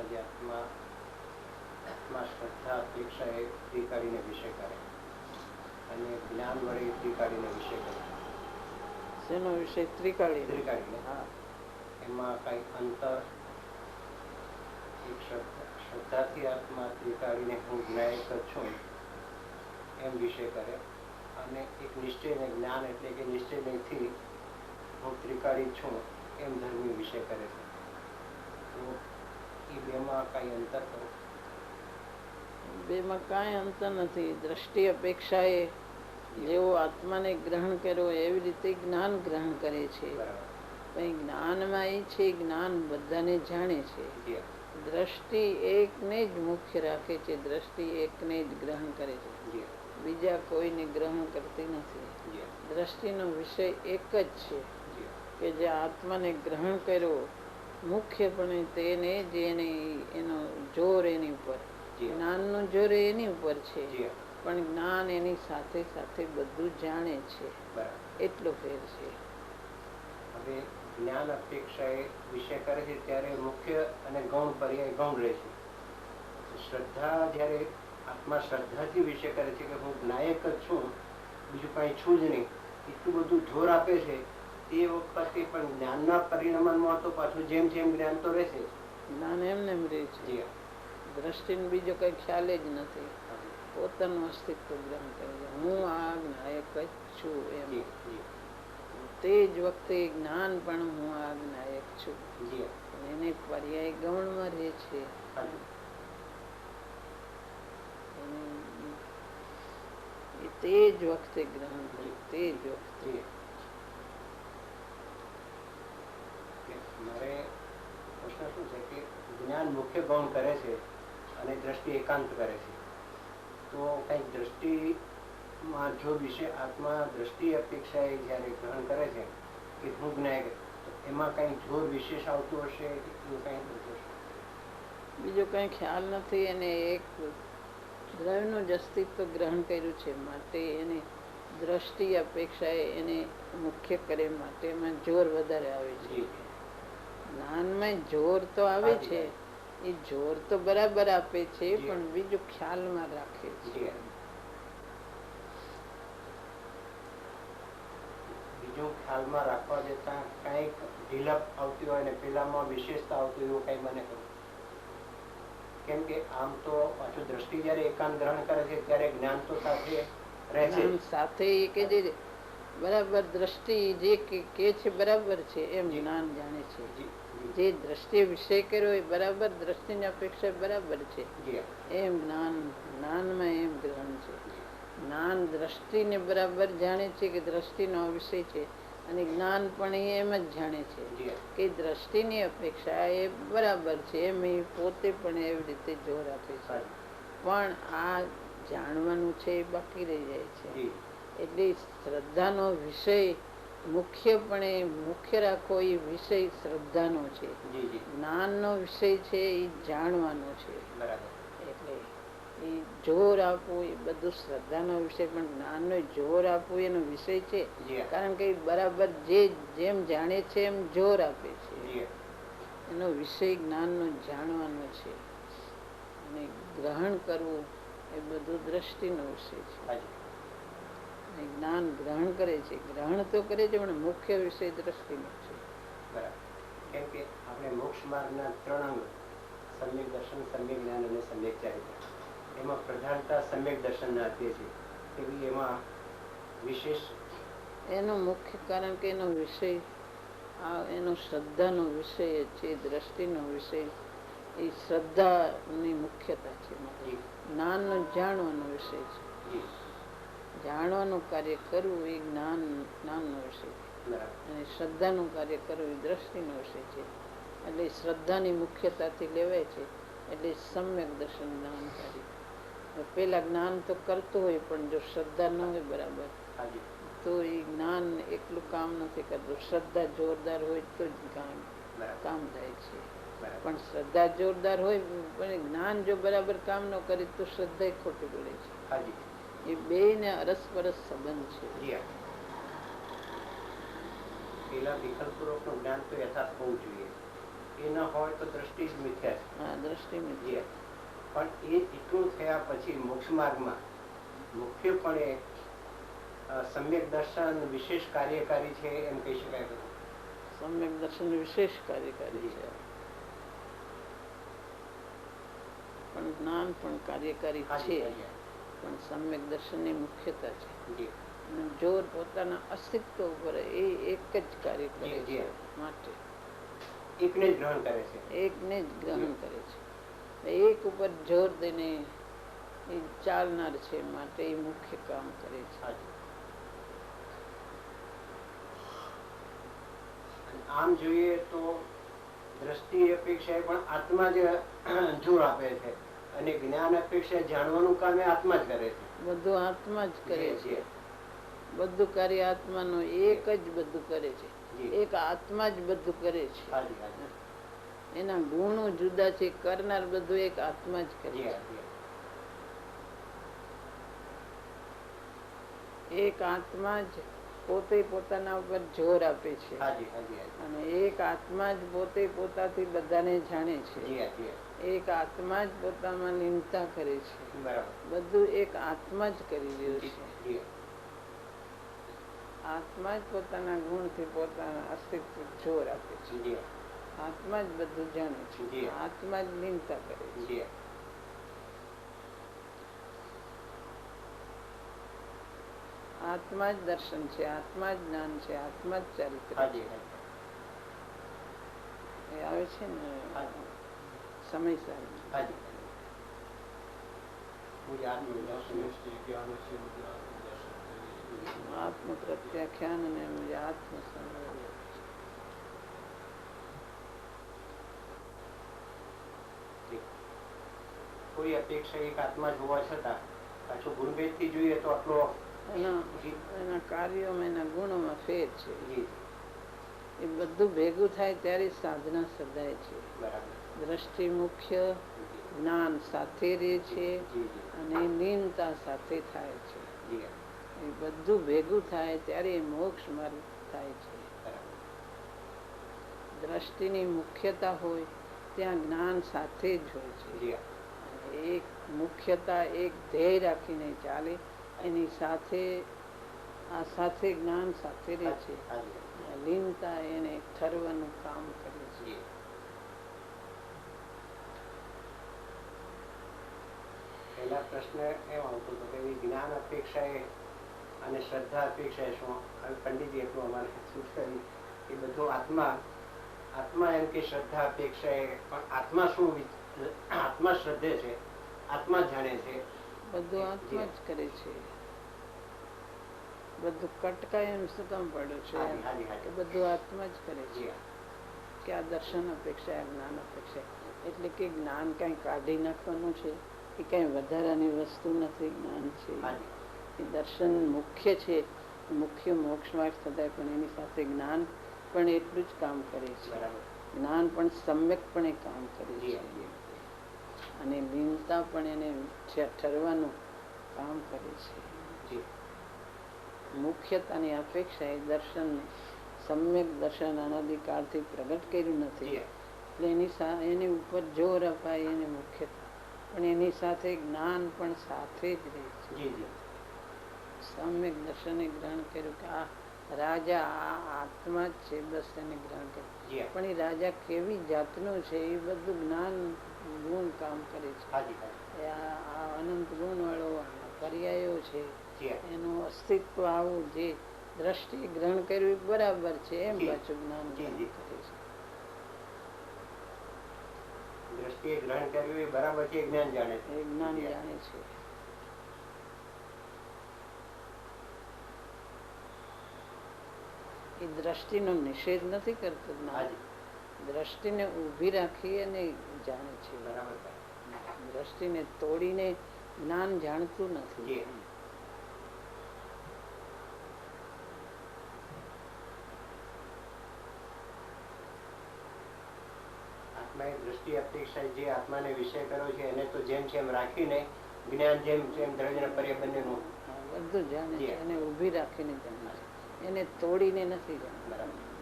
જે આત્મા શ્રદ્ધા અપેક્ષા એ ત્રિકાળીને વિષય કરે અને જ્ઞાન વડે ત્રિકાળીને વિષય કરે. શેનો વિષય? ત્રિકાળી. ત્રિકાળીને. હા. એમાં કઈ અંતર? એક શ્રદ્ધાથી આત્મા ત્રિકાળીને હું જ્ઞાયક છું એમ વિષય કરે અને એક નિશ્ચયને જ્ઞાન એટલે કે નિશ્ચયથી હું ત્રિકાળી છું એમ ધર્મી વિષય કરે છે. તો એ બેમાં કઈ અંતર કરો? બેમાં કાંઈ અંતર નથી. દ્રષ્ટિ અપેક્ષાએ જેવો આત્માને ગ્રહણ કર્યો એવી રીતે જ્ઞાન ગ્રહણ કરે છે. પણ જ્ઞાનમાં એ છે, જ્ઞાન બધાને જાણે છે. દ્રષ્ટિ એકને જ મુખ્ય રાખે છે, દ્રષ્ટિ એકને જ ગ્રહણ કરે છે, બીજા કોઈને ગ્રહણ કરતી નથી. દ્રષ્ટિનો વિષય એક જ છે કે જે આત્માને ગ્રહણ કર્યો મુખ્યપણે તેને જ એનો જોર એની ઉપર, જ્ઞાનનું જોર એની ઉપર છે. પણ જ્ઞાન એની સાથે સાથે બધું જાણે છે, એટલો ફેર છે. હવે જ્ઞાન અપેક્ષા એ વિષય કરે છે ત્યારે મુખ્ય અને ગૌણ પર્યાય ગૌણ રહે છે. શ્રદ્ધા જયારે આત્મા શ્રદ્ધાથી વિષય કરે છે કે હું જ્ઞાયક જ છું, બીજું કઈ છું જ નહીં, એટલું બધું જોર આપે છે એ વખતે પણ જ્ઞાનના પરિણામમાં તો પાછું જેમ જેમ જ્ઞાન તો રહેશે, જ્ઞાન એમને એમ રહે છે. દ્રષ્ટિને બીજો કઈ ખ્યાલ જ નથી, પોતાનું અસ્તિત્વ ગ્રહણ કરે છે. હું આ જ્ઞાયક જ છું એમ. તે જ વખતે જ્ઞાન પણ હું આ જ્ઞાયક છું એને પર્યાય ગૌણમાં રહે છે. તે જ વખતે ગ્રહણ કરે, તે જ વખતે. મારે પ્રશ્ન શું છે કે જ્ઞાન મુખ્ય ગૌણ કરે છે અને દ્રષ્ટિ એકાંત કરે છે, તો કઈક દ્રષ્ટિમાં જો વિષય આત્મા દ્રષ્ટિ અપેક્ષાએ જયારે ગ્રહણ કરે છે કે હું જ્ઞાયક, એમાં કઈ જોર વિશેષ આવતું હશે, એવું કઈ થતું હશે? બીજો કઈ ખ્યાલ નથી. એને એક દ્રવ્યનું જ અસ્તિત્વ ગ્રહણ કર્યું છે માટે એને દ્રષ્ટિ અપેક્ષાએ એને મુખ્ય કરે માટે એમાં જોર વધારે આવે છે. જ્ઞાનમાં જોર તો આવે છે, એ જોર તો બરાબર આપે છે, પણ બીજું ખ્યાલમાં રાખે છે. બીજું ખ્યાલમાં રાખવા જતા કઈક ઢીલપ આવતી હોય ને પેલામાં વિશેષતા આવતી એવું કઈ મને કહ્યું. કેમ કે આમ તો પાછું દ્રષ્ટિ જયારે એકાંત ગ્રહણ કરે છે ત્યારે જ્ઞાન તો સાથે રહે છે, સાથે કે જે બરાબર દ્રષ્ટિ જે કે છે બરાબર છે એમ જ્ઞાન જાણે છે. જે દ્રષ્ટિ વિષય કર્યો એ બરાબર દ્રષ્ટિની અપેક્ષા બરાબર છે એમ જ્ઞાનમાં એમ ગ્રહણ છે. જ્ઞાન દ્રષ્ટિને બરાબર જાણે છે કે દ્રષ્ટિનો વિષય છે, અને જ્ઞાન પણ એમ જ જાણે છે કે દ્રષ્ટિની અપેક્ષા એ બરાબર છે એમ એ પોતે પણ એવી રીતે જોર આપે છે. પણ આ જાણવાનું છે એ બાકી રહી જાય છે. એટલે શ્રદ્ધાનો વિષય મુખ્યપણે મુખ્ય રાખો એ વિષય શ્રદ્ધાનો છે. જ્ઞાનનો વિષય છે એ જાણવાનો છે. એટલે એ જોર આપવું એ બધું શ્રદ્ધાનો વિષય, પણ જ્ઞાનનો જોર આપવું એનો વિષય છે. કારણ કે બરાબર જેમ જાણે છે એમ જોર આપે છે. એનો વિષય જ્ઞાનનો જાણવાનો છે, અને ગ્રહણ કરવું એ બધું દ્રષ્ટિનો વિષય છે. જ્ઞાન ગ્રહણ કરે છે, ગ્રહણ તો કરે છે, પણ મુખ્ય વિષય દ્રષ્ટિનો છે. કેમ કે આપણે મોક્ષ માર્ગના 3 અંગ સમ્યક દર્શન, સમ્યક જ્ઞાન અને સમ્યક ચારિત્ર, એમાં પ્રધાનતા સમ્યક દર્શન આપીએ છીએ. એમાં વિશેષ એનું મુખ્ય કારણ કે એનો વિષય એનો શ્રદ્ધાનો વિષય છે. દ્રષ્ટિનો વિષય એ શ્રદ્ધાની મુખ્યતા છે. જ્ઞાનનો જાણવાનો વિષય છે. જાણવાનું કાર્ય કરવું એ જ્ઞાનનો વિષય છે, અને શ્રદ્ધાનું કાર્ય કરવું એ દ્રષ્ટિનો વિષય છે. એટલે શ્રદ્ધાની મુખ્યતાથી લેવાય છે. એટલે સમ્યક દર્શન જ્ઞાન કાર્ય. પેલા જ્ઞાન તો કરતું હોય, પણ જો શ્રદ્ધા ન હોય બરાબર તો એ જ્ઞાન એટલું કામ નથી કરતું. શ્રદ્ધા જોરદાર હોય તો જ કામ થાય છે. પણ શ્રદ્ધા જોરદાર હોય પણ જ્ઞાન જો બરાબર કામ ન કરે તો શ્રદ્ધા ખોટી પડે છે. એ બે ને અરસપરસ સંબંધ છે. પેલા વિકલ્પપૂર્વકનું જ્ઞાન તો યથાર્થ હોવું જોઈએ, એ ન હોય તો દ્રષ્ટિ જ મિથ્યા છે. હા, દ્રષ્ટિ જી. પણ એ એટલું થયા પછી મોક્ષ માર્ગમાં મુખ્યપણે સમ્યક દર્શન વિશેષ કાર્યકારી છે એમ કહી શકાય ખરું? સમ્યક દર્શન વિશેષ કાર્યકારી છે, પણ જ્ઞાન પણ કાર્યકારી છે, પણ સમ્યક દર્શનની મુખ્યતા છે. જોર પોતાના અસ્તિત્વ ઉપર એ એક જ કાર્ય કરે છે, માટે એકને જ ગ્રહણ કરે છે. એકને જ ગ્રહણ કરે છે, એક ઉપર જોર દઈને એ ચાલનાર છે, માટે એ મુખ્ય કામ કરે છે. આમ જોઈએ તો દ્રષ્ટિ અપેક્ષાએ પણ આત્મા જ જોર આપે છે, અને જ્ઞાન અપેક્ષા જાણવાનું કામ એ આત્મા જ કરે છે. બધું આત્મા જ કરે છે, બધું કાર્ય આત્માનું એક જ બધું કરે છે, એક આત્મા જ બધું કરે છે. એના ગુણો જુદા છે, કરનાર બધું એક આત્મા જ કરે છે. એક આત્મા જ પોતે પોતાના ઉપર જોર આપે છે, અને એક આત્મા જ પોતે પોતાથી બધાને જાણે છે. એક આત્મા જ પોતામાં લીનતા કરે છે, બધું એક આત્મા જ કરી રહ્યું છે. આત્મા જ પોતાના ગુણથી પોતાના અસ્તિત્વ જોર આપે છે, આત્મા જ બધું જાણે છે, આત્મા જ લીનતા કરે છે. આત્મા જ દર્શન છે, આત્મા જ જ્ઞાન છે, આત્મા જ ચારિત્ર છે. એ આવે છે ને સમયસર. આત્મ પ્રત્યાખ્યાન અને આત્મ કોઈ અપેક્ષા એક આત્મા જ હોવા છતાં પાછું ગુણભેદ થી જોઈએ તો આટલો એના કાર્યોમાં એના ગુણોમાં ફેર છે. એ બધું ભેગું થાય ત્યારે સાધના સદાય છે. દ્રષ્ટિ મુખ્ય, જ્ઞાન સાથે રહે છે, અને લીનતા સાથે થાય છે. એ બધું ભેગું થાય ત્યારે મોક્ષ માર્ગ થાય છે. દ્રષ્ટિની મુખ્યતા હોય ત્યાં જ્ઞાન સાથે જ હોય છે. એક મુખ્યતા એક ધ્યેય રાખીને ચાલે, એની સાથે આ સાથે જ્ઞાન સાથે રહે છે. લીનતા એને ઠરવાનું કામ કરે છે. પહેલા પ્રશ્ન એમ આવતો હતો કે જ્ઞાન અપેક્ષાએ અને શ્રદ્ધા અપેક્ષાએ શું? પંડિતજી એટલું અમારે સૂચવ્યું કે બધું આત્મા એમ કે શ્રદ્ધા અપેક્ષાએ, પણ આત્મા શું? આત્મા શ્રદ્ધે છે, આત્મા જાણે છે, બધું આત્મા જ કરે છે. બધું કટકાય એમ શું કામ પડ્યું છે કે બધું આત્મા જ કરે છે. કે આ દર્શન અપેક્ષા, જ્ઞાન અપેક્ષા, એટલે કે જ્ઞાન કઈ કાઢી નાખવાનું છે, એ કઈ વધારાની વસ્તુ નથી. જ્ઞાન છે એ દર્શન મુખ્ય છે, મુખ્ય મોક્ષ માર્ગ થતા, પણ એની સાથે જ્ઞાન પણ એટલું જ કામ કરે છે. જ્ઞાન પણ સમ્યકપણે કામ કરે છે, અને લીનતા પણ એને ઠરવાનું કામ કરે છે. મુખ્યતાની અપેક્ષા એ દર્શન, સમ્યક દર્શન અનાદિકાળથી પ્રગટ કર્યું નથી, એટલે એની ઉપર જોર અપાય એને મુખ્યતા, પણ એની સાથે જ્ઞાન પણ સાથે જ રહે છે. સમ્યક દર્શને ગ્રહણ કર્યું કે આ રાજા આ આત્મા જ છે, બસ એને ગ્રહણ કર્યું. પણ એ રાજા કેવી જાતનું છે એ બધું જ્ઞાન ગુણ કામ કરે છે. આ અનંત ગુણ વાળો પર્યાયો છે, એનું અસ્તિત્વ આવું જે દ્રષ્ટિ ગ્રહણ કર્યું બરાબર છે, એમ પાછું જ્ઞાન કરે છે. દ્રષ્ટિએ ગ્રહણ કર્યું એ બરાબર છે, જ્ઞાન જાણે છે. જ્ઞાન જાણે છે. એ દ્રષ્ટિનો નિષેધ નથી કરતું જ્ઞાન, દ્રષ્ટિને ઊભી રાખી અને જાણે છે. દ્રષ્ટિને તોડીને જ્ઞાન જાણતું નથી. આત્માએ દ્રષ્ટિ અપેક્ષા જે આત્માને વિષય કર્યો છે એને તો જેમ છે એમ રાખીને જ્ઞાન જેમ જેમ દ્રવ્ય પર્ય બંનેનું બધું જાણે છે, એને ઊભી રાખીને જાણે છે, એને તોડીને નથી જાણતા.